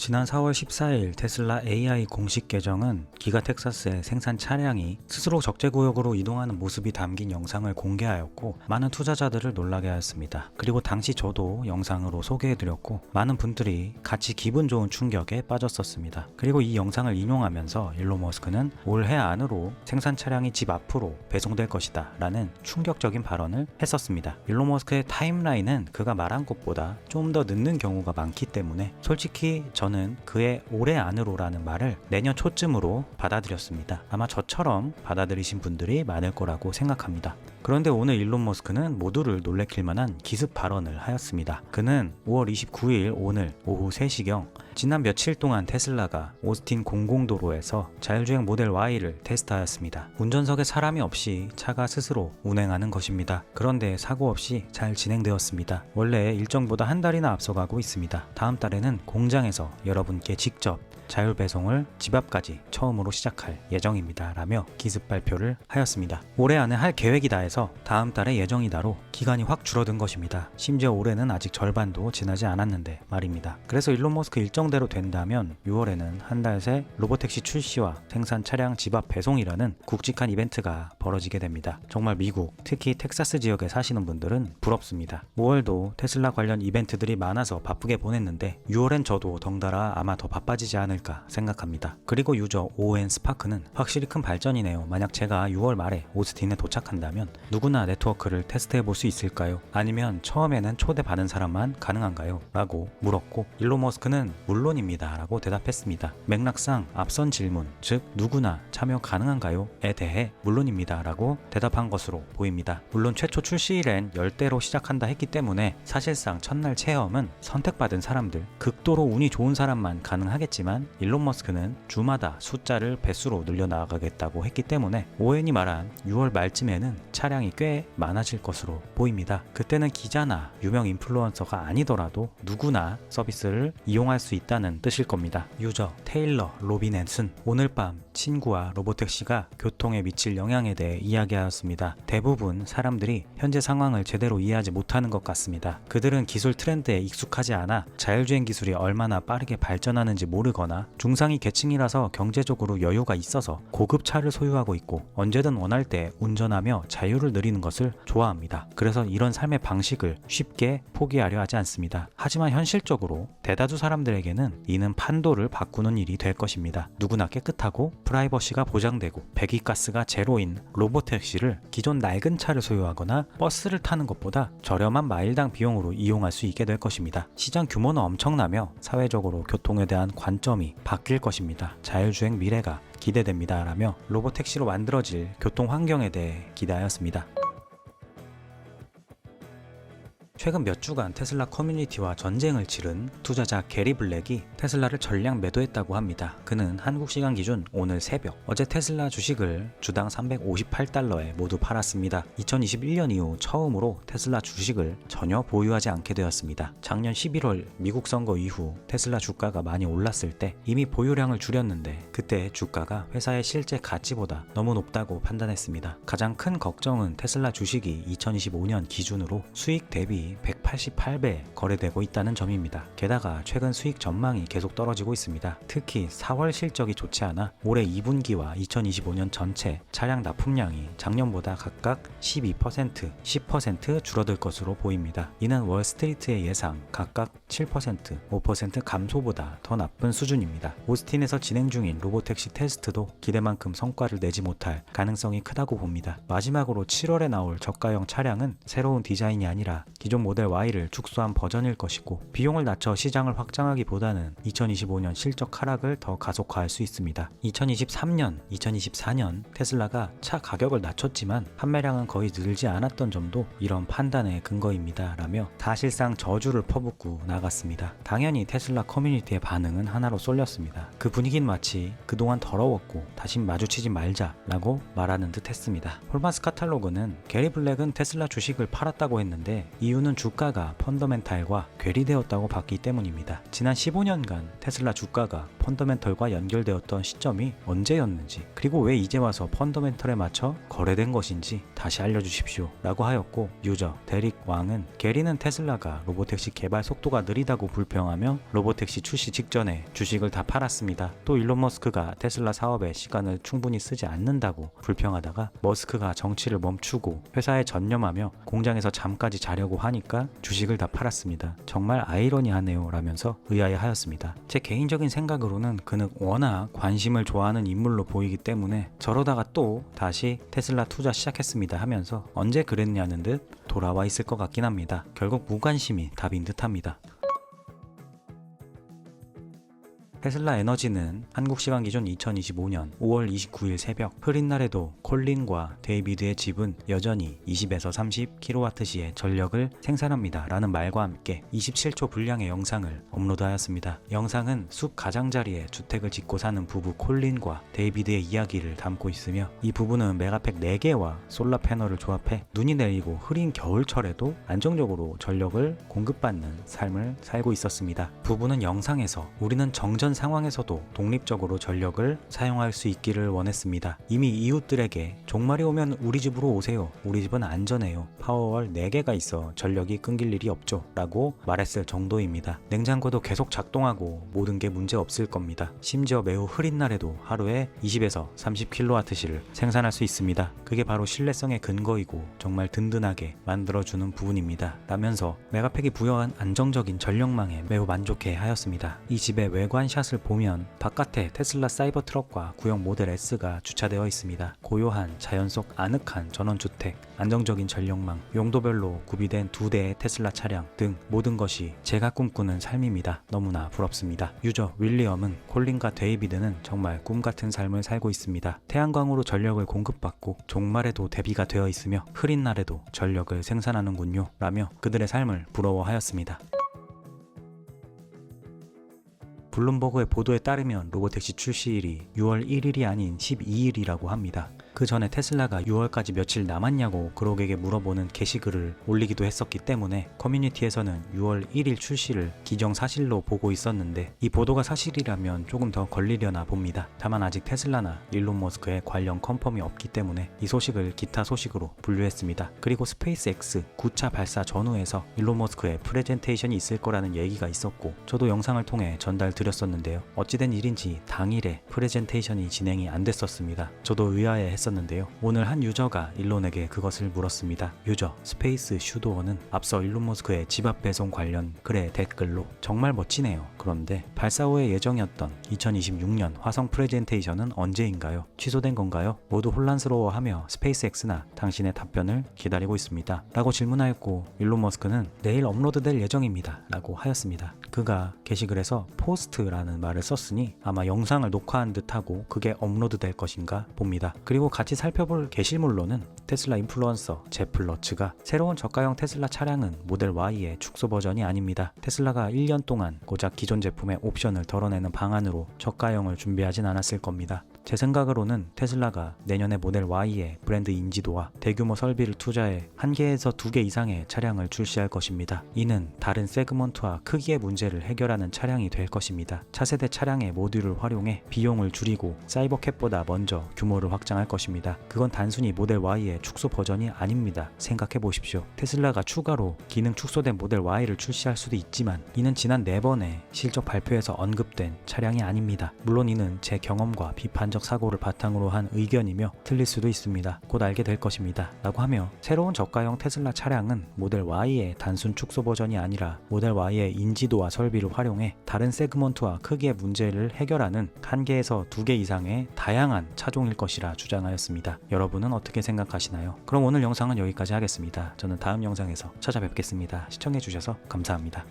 지난 4월 14일 테슬라 AI 공식 계정은 기가 텍사스의 생산 차량이 스스로 적재구역으로 이동하는 모습이 담긴 영상을 공개하였고 많은 투자자들을 놀라게 하였습니다. 그리고 당시 저도 영상으로 소개해드렸고 많은 분들이 같이 기분 좋은 충격에 빠졌었습니다. 그리고 이 영상을 인용하면서 일론 머스크는 올해 안으로 생산 차량이 집 앞으로 배송될 것이다 라는 충격적인 발언을 했었습니다. 일론 머스크의 타임라인은 그가 말한 것보다 좀 더 늦는 경우가 많기 때문에 솔직히 저는 그의 올해 안으로라는 말을 내년 초쯤으로 받아들였습니다. 아마 저처럼 받아들이신 분들이 많을 거라고 생각합니다. 그런데 오늘 일론 머스크는 모두를 놀래킬 만한 기습 발언을 하였습니다. 그는 5월 29일 오늘 오후 3시경 지난 며칠 동안 테슬라가 오스틴 공공도로에서 자율주행 모델 Y를 테스트하였습니다. 운전석에 사람이 없이 차가 스스로 운행하는 것입니다. 그런데 사고 없이 잘 진행되었습니다. 원래 일정보다 한 달이나 앞서가고 있습니다. 다음 달에는 공장에서 여러분께 직접 자율 배송을 집 앞까지 처음으로 시작할 예정입니다 라며 기습 발표를 하였습니다. 올해 안에 할 계획이다 해서 다음 달에 예정이다로 기간이 확 줄어든 것입니다. 심지어 올해는 아직 절반도 지나지 않았는데 말입니다. 그래서 일론 머스크 일정대로 된다면 6월에는 한 달 새 로보택시 출시와 생산 차량 집 앞 배송이라는 굵직한 이벤트가 벌어지게 됩니다. 정말 미국, 특히 텍사스 지역에 사시는 분들은 부럽습니다. 5월도 테슬라 관련 이벤트들이 많아서 바쁘게 보냈는데 6월엔 저도 덩달아 아마 더 바빠지지 않을까 생각합니다. 그리고 유저 오웬 스파크는 확실히 큰 발전이네요. 만약 제가 6월 말에 오스틴에 도착한다면 누구나 네트워크를 테스트해 볼 수 있을까요? 아니면 처음에는 초대받은 사람만 가능한가요? 라고 물었고 일론 머스크는 물론입니다 라고 대답했습니다. 맥락상 앞선 질문, 즉 누구나 참여 가능한가요? 에 대해 물론입니다 라고 대답한 것으로 보입니다. 물론 최초 출시일엔 10대로 시작한다 했기 때문에 사실상 첫날 체험은 선택받은 사람들, 극도로 운이 좋은 사람만 가능하겠지만 일론 머스크는 주마다 숫자를 배수로 늘려나가겠다고 했기 때문에 오웬이 말한 6월 말쯤에는 차량이 꽤 많아질 것으로 보입니다. 그때는 기자나 유명 인플루언서가 아니더라도 누구나 서비스를 이용할 수 있다는 뜻일 겁니다. 유저 테일러 로빈앤슨 오늘 밤 친구와 로보택시가 교통에 미칠 영향에 대해 이야기하였습니다. 대부분 사람들이 현재 상황을 제대로 이해하지 못하는 것 같습니다. 그들은 기술 트렌드에 익숙하지 않아 자율주행 기술이 얼마나 빠르게 발전하는지 모르거나 중상위 계층이라서 경제적으로 여유가 있어서 고급 차를 소유하고 있고 언제든 원할 때 운전하며 자유를 누리는 것을 좋아합니다. 그래서 이런 삶의 방식을 쉽게 포기하려 하지 않습니다. 하지만 현실적으로 대다수 사람들에게는 이는 판도를 바꾸는 일이 될 것입니다. 누구나 깨끗하고 프라이버시가 보장되고 배기가스가 제로인 로보택시를 기존 낡은 차를 소유하거나 버스를 타는 것보다 저렴한 마일당 비용으로 이용할 수 있게 될 것입니다. 시장 규모는 엄청나며 사회적으로 교통에 대한 관점이 바뀔 것입니다. 자율주행 미래가 기대됩니다 라며 로보택시로 만들어질 교통 환경에 대해 기대하였습니다. 최근 몇 주간 테슬라 커뮤니티와 전쟁을 치른 투자자 게리 블랙이 테슬라를 전량 매도했다고 합니다. 그는 한국 시간 기준 오늘 새벽 어제 테슬라 주식을 주당 358달러에 모두 팔았습니다. 2021년 이후 처음으로 테슬라 주식을 전혀 보유하지 않게 되었습니다. 작년 11월 미국 선거 이후 테슬라 주가가 많이 올랐을 때 이미 보유량을 줄였는데 그때 주가가 회사의 실제 가치보다 너무 높다고 판단했습니다. 가장 큰 걱정은 테슬라 주식이 2025년 기준으로 수익 대비 188배 거래되고 있다는 점입니다. 게다가 최근 수익 전망이 계속 떨어지고 있습니다. 특히 4월 실적이 좋지 않아 올해 2분기와 2025년 전체 차량 납품량이 작년보다 각각 12%, 10% 줄어들 것으로 보입니다. 이는 월스트리트의 예상 각각 7%, 5% 감소보다 더 나쁜 수준입니다. 오스틴에서 진행 중인 로보택시 테스트도 기대만큼 성과를 내지 못할 가능성이 크다고 봅니다. 마지막으로 7월에 나올 저가형 차량은 새로운 디자인이 아니라 기존 모델 Y를 축소한 버전일 것이고 비용을 낮춰 시장을 확장하기보다는 2025년 실적 하락을 더 가속화할 수 있습니다. 2023년, 2024년 테슬라가 차 가격을 낮췄지만 판매량은 거의 늘지 않았던 점도 이런 판단의 근거입니다 라며 사실상 저주를 퍼붓고 나갔습니다. 당연히 테슬라 커뮤니티의 반응은 하나로 쏠렸습니다. 그 분위기는 마치 그동안 더러웠고 다신 마주치지 말자 라고 말하는 듯 했습니다. 홀마스 카탈로그는 게리 블랙은 테슬라 주식을 팔았다고 했는데 이유는 주가가 펀더멘탈과 괴리되었다고 봤기 때문입니다. 지난 15년간 테슬라 주가가 펀더멘털과 연결되었던 시점이 언제였는지, 그리고 왜 이제 와서 펀더멘털에 맞춰 거래된 것인지 다시 알려주십시오 라고 하였고, 유저 데릭 왕은 게리는 테슬라가 로보택시 개발 속도가 느리다고 불평하며 로보택시 출시 직전에 주식을 다 팔았습니다. 또 일론 머스크가 테슬라 사업에 시간을 충분히 쓰지 않는다고 불평하다가 머스크가 정치를 멈추고 회사에 전념하며 공장에서 잠까지 자려고 하니까 주식을 다 팔았습니다. 정말 아이러니하네요 라면서 의아해하였습니다. 제 개인적인 생각으로는 그는 워낙 관심을 좋아하는 인물로 보이기 때문에 저러다가 또 다시 테슬라 투자 시작했습니다 하면서 언제 그랬냐는 듯 돌아와 있을 것 같긴 합니다. 결국 무관심이 답인 듯합니다. 테슬라 에너지는 한국 시간 기준 2025년 5월 29일 새벽, 흐린 날에도 콜린과 데이비드의 집은 여전히 20에서 30kWh의 전력을 생산합니다 라는 말과 함께 27초 분량의 영상을 업로드하였습니다. 영상은 숲 가장자리에 주택을 짓고 사는 부부 콜린과 데이비드의 이야기를 담고 있으며, 이 부부는 메가팩 4개와 솔라 패널을 조합해 눈이 내리고 흐린 겨울철에도 안정적으로 전력을 공급받는 삶을 살고 있었습니다. 부부는 영상에서 우리는 정전 상황에서도 독립적으로 전력을 사용할 수 있기를 원했습니다. 이미 이웃들에게 종말이 오면 우리 집으로 오세요. 우리 집은 안전해요. 파워월 4개가 있어 전력이 끊길 일이 없죠 라고 말했을 정도입니다. 냉장고도 계속 작동하고 모든 게 문제 없을 겁니다. 심지어 매우 흐린 날에도 하루에 20에서 30kWh를 생산할 수 있습니다. 그게 바로 신뢰성의 근거이고 정말 든든하게 만들어주는 부분입니다 라면서 메가팩이 부여한 안정적인 전력망에 매우 만족해 하였습니다. 이 집의 외관 샷을 보면 바깥에 테슬라 사이버 트럭과 구형 모델 S가 주차되어 있습니다. 고요한 자연 속 아늑한 전원주택, 안정적인 전력망, 용도별로 구비된 2대의 테슬라 차량 등 모든 것이 제가 꿈꾸는 삶입니다. 너무나 부럽습니다. 유저 윌리엄은 콜린과 데이비드는 정말 꿈같은 삶을 살고 있습니다. 태양광으로 전력을 공급받고 종말에도 대비가 되어 있으며 흐린 날에도 전력을 생산하는군요 라며 그들의 삶을 부러워하였습니다. 블룸버그의 보도에 따르면 로보택시 출시일이 6월 1일이 아닌 12일이라고 합니다. 그 전에 테슬라가 6월까지 며칠 남았냐고 그록에게 물어보는 게시글을 올리기도 했었기 때문에 커뮤니티에서는 6월 1일 출시를 기정사실로 보고 있었는데, 이 보도가 사실이라면 조금 더 걸리려나 봅니다. 다만 아직 테슬라나 일론 머스크의 관련 컨펌이 없기 때문에 이 소식을 기타 소식으로 분류했습니다. 그리고 스페이스X 9차 발사 전후에서 일론 머스크의 프레젠테이션이 있을 거라는 얘기가 있었고, 저도 영상을 통해 전달드렸었는데요. 어찌된 일인지 당일에 프레젠테이션이 진행이 안 됐었습니다. 저도 의아해 했었는데요. 오늘 한 유저가 일론에게 그것을 물었습니다. 유저 스페이스 슈도어는 앞서 일론 머스크의 집 앞 배송 관련 글의 댓글로 정말 멋지네요. 그런데 발사 후에 예정이었던 2026년 화성 프레젠테이션은 언제인가요? 취소된 건가요? 모두 혼란스러워하며 스페이스X나 당신의 답변을 기다리고 있습니다 라고 질문하였고, 일론 머스크는 내일 업로드될 예정입니다 라고 하였습니다. 그가 게시글에서 포스트라는 말을 썼으니 아마 영상을 녹화한 듯하고 그게 업로드될 것인가 봅니다. 그리고 같이 살펴볼 게시물로는 테슬라 인플루언서 제프 러츠가 새로운 저가형 테슬라 차량은 모델 Y의 축소 버전이 아닙니다. 테슬라가 1년 동안 고작 기존 제품의 옵션을 덜어내는 방안으로 저가형을 준비하진 않았을 겁니다. 제 생각으로는 테슬라가 내년에 모델 Y의 브랜드 인지도와 대규모 설비를 투자해 1개에서 2개 이상의 차량을 출시할 것입니다. 이는 다른 세그먼트와 크기의 문제를 해결하는 차량이 될 것입니다. 차세대 차량의 모듈을 활용해 비용을 줄이고 사이버캡보다 먼저 규모를 확장할 것입니다. 그건 단순히 모델 Y의 축소 버전이 아닙니다. 생각해 보십시오. 테슬라가 추가로 기능 축소된 모델 Y를 출시할 수도 있지만 이는 지난 4번의 실적 발표에서 언급된 차량이 아닙니다. 물론 이는 제 경험과 비판적 사고를 바탕으로 한 의견이며 틀릴 수도 있습니다. 곧 알게 될 것입니다 라고 하며, 새로운 저가형 테슬라 차량은 모델 Y의 단순 축소 버전이 아니라 모델 Y의 인지도와 설비를 활용해 다른 세그먼트와 크기의 문제를 해결하는 1개에서 2개 이상의 다양한 차종일 것이라 주장하였습니다. 여러분은 어떻게 생각하시나요? 그럼 오늘 영상은 여기까지 하겠습니다. 저는 다음 영상에서 찾아뵙겠습니다. 시청해주셔서 감사합니다.